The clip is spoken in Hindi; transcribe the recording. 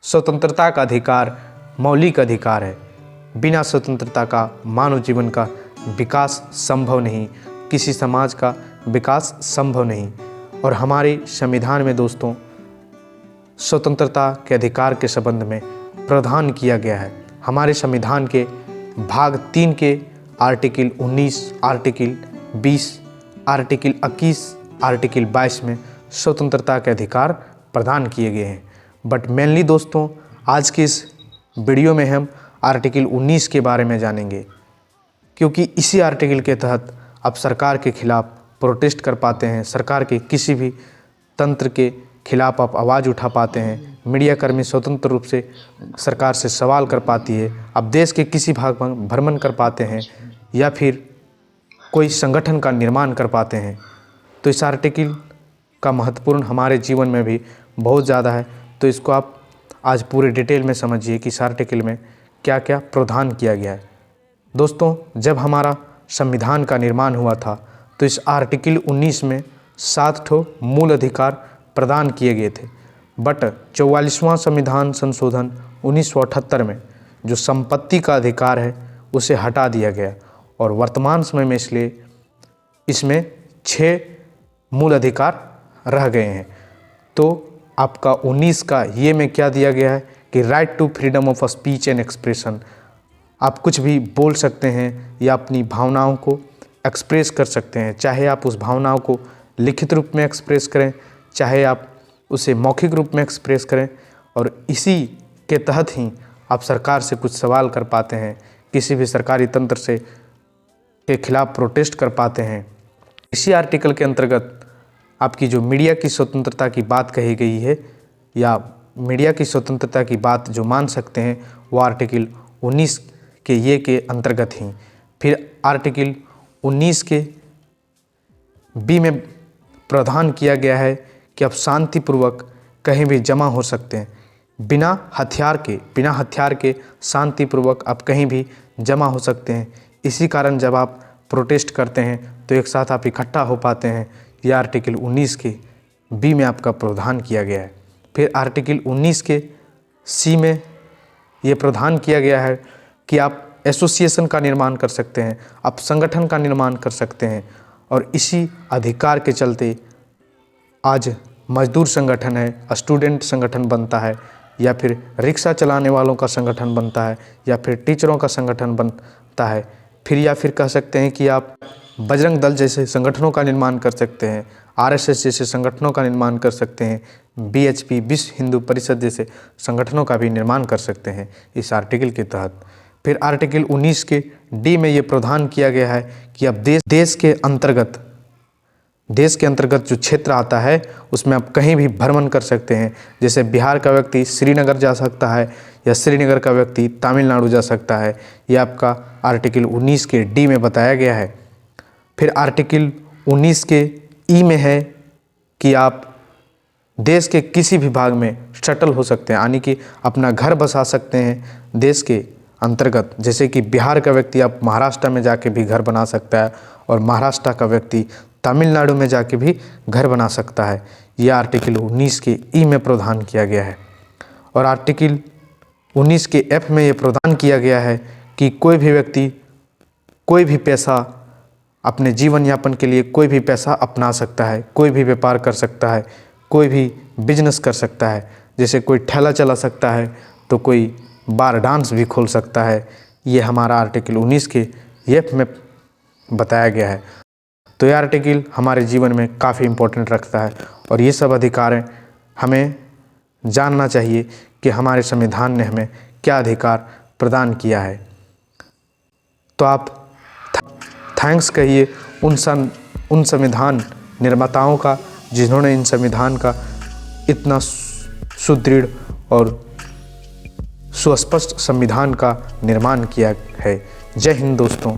स्वतंत्रता का अधिकार मौलिक अधिकार है। बिना स्वतंत्रता का मानव जीवन का विकास संभव नहीं, किसी समाज का विकास संभव नहीं। और हमारे संविधान में दोस्तों स्वतंत्रता के अधिकार के संबंध में प्रावधान किया गया है। हमारे संविधान के भाग 3 के आर्टिकल 19, आर्टिकल 20, आर्टिकल 21, आर्टिकल 22 में स्वतंत्रता के अधिकार प्रदान किए गए हैं। बट मेनली दोस्तों आज के इस वीडियो में हम आर्टिकल 19 के बारे में जानेंगे, क्योंकि इसी आर्टिकल के तहत आप सरकार के खिलाफ प्रोटेस्ट कर पाते हैं, सरकार के किसी भी तंत्र के खिलाफ आप आवाज़ उठा पाते हैं, मीडिया कर्मी स्वतंत्र रूप से सरकार से सवाल कर पाती है, आप देश के किसी भाग में भ्रमण कर पाते हैं या फिर कोई संगठन का निर्माण कर पाते हैं। तो इस आर्टिकल का महत्वपूर्ण हमारे जीवन में भी बहुत ज़्यादा है। तो इसको आप आज पूरे डिटेल में समझिए कि इस आर्टिकल में क्या क्या प्रावधान किया गया है। दोस्तों जब हमारा संविधान का निर्माण हुआ था तो इस आर्टिकल 19 में 7 ठो मूल अधिकार प्रदान किए गए थे। बट 44वां संविधान संशोधन 1978 में जो संपत्ति का अधिकार है उसे हटा दिया गया और वर्तमान समय में इसलिए इसमें 6 मूल अधिकार रह गए हैं। तो आपका 19 का ये में क्या दिया गया है कि right to freedom of speech and expression, आप कुछ भी बोल सकते हैं या अपनी भावनाओं को एक्सप्रेस कर सकते हैं, चाहे आप उस भावनाओं को लिखित रूप में एक्सप्रेस करें, चाहे आप उसे मौखिक रूप में एक्सप्रेस करें। और इसी के तहत ही आप सरकार से कुछ सवाल कर पाते हैं, किसी भी सरकारी तंत्र से के खिलाफ प्रोटेस्ट कर पाते हैं। इसी आर्टिकल के अंतर्गत आपकी जो मीडिया की स्वतंत्रता की बात कही गई है या मीडिया की स्वतंत्रता की बात जो मान सकते हैं वो आर्टिकल 19 के ये के अंतर्गत ही। फिर आर्टिकल 19 के बी में प्रावधान किया गया है कि आप शांतिपूर्वक कहीं भी जमा हो सकते हैं, बिना हथियार के शांतिपूर्वक आप कहीं भी जमा हो सकते हैं। इसी कारण जब आप प्रोटेस्ट करते हैं तो एक साथ आप इकट्ठा हो पाते हैं। यह आर्टिकल 19 के बी में आपका प्रावधान किया गया है। फिर आर्टिकल 19 के सी में ये प्रावधान किया गया है कि आप एसोसिएशन का निर्माण कर सकते हैं, आप संगठन का निर्माण कर सकते हैं। और इसी अधिकार के चलते आज मजदूर संगठन है, स्टूडेंट संगठन बनता है, या फिर रिक्शा चलाने वालों का संगठन बनता है, या फिर टीचरों का संगठन बनता है। फिर या फिर कह सकते हैं कि आप बजरंग दल जैसे संगठनों का निर्माण कर सकते हैं, आरएसएस जैसे संगठनों का निर्माण कर सकते हैं, बीएचपी विश्व हिंदू परिषद जैसे संगठनों का भी निर्माण कर सकते हैं इस आर्टिकल के तहत। फिर आर्टिकल 19 के डी में ये प्रावधान किया गया है कि अब देश के अंतर्गत जो क्षेत्र आता है उसमें आप कहीं भी भ्रमण कर सकते हैं। जैसे बिहार का व्यक्ति श्रीनगर जा सकता है या श्रीनगर का व्यक्ति तमिलनाडु जा सकता है। ये आपका आर्टिकल 19 के डी में बताया गया है। फिर आर्टिकल 19 के ई में है कि आप देश के किसी भी भाग में शटल हो सकते हैं, यानी कि अपना घर बसा सकते हैं देश के अंतर्गत। जैसे कि बिहार का व्यक्ति आप महाराष्ट्र में जाके भी घर बना सकता है और महाराष्ट्र का व्यक्ति तमिलनाडु में जाके भी घर बना सकता है। यह आर्टिकल 19 के ई में प्रावधान किया गया है। और आर्टिकल 19 के एफ में ये प्रावधान किया गया है कि कोई भी व्यक्ति कोई भी पैसा अपने जीवन यापन के लिए कोई भी पैसा अपना सकता है, कोई भी व्यापार कर सकता है, कोई भी बिजनेस कर सकता है। जैसे कोई ठेला चला सकता है तो कोई बार डांस भी खोल सकता है। ये हमारा आर्टिकल 19 के एफ में बताया गया है। तो यह आर्टिकल हमारे जीवन में काफ़ी इम्पोर्टेंट रखता है और ये सब अधिकार हमें जानना चाहिए कि हमारे संविधान ने हमें क्या अधिकार प्रदान किया है। तो आप थैंक्स कहिए उन संविधान निर्माताओं का जिन्होंने इन संविधान का इतना सुदृढ़ और सुस्पष्ट संविधान का निर्माण किया है। जय हिंद दोस्तों।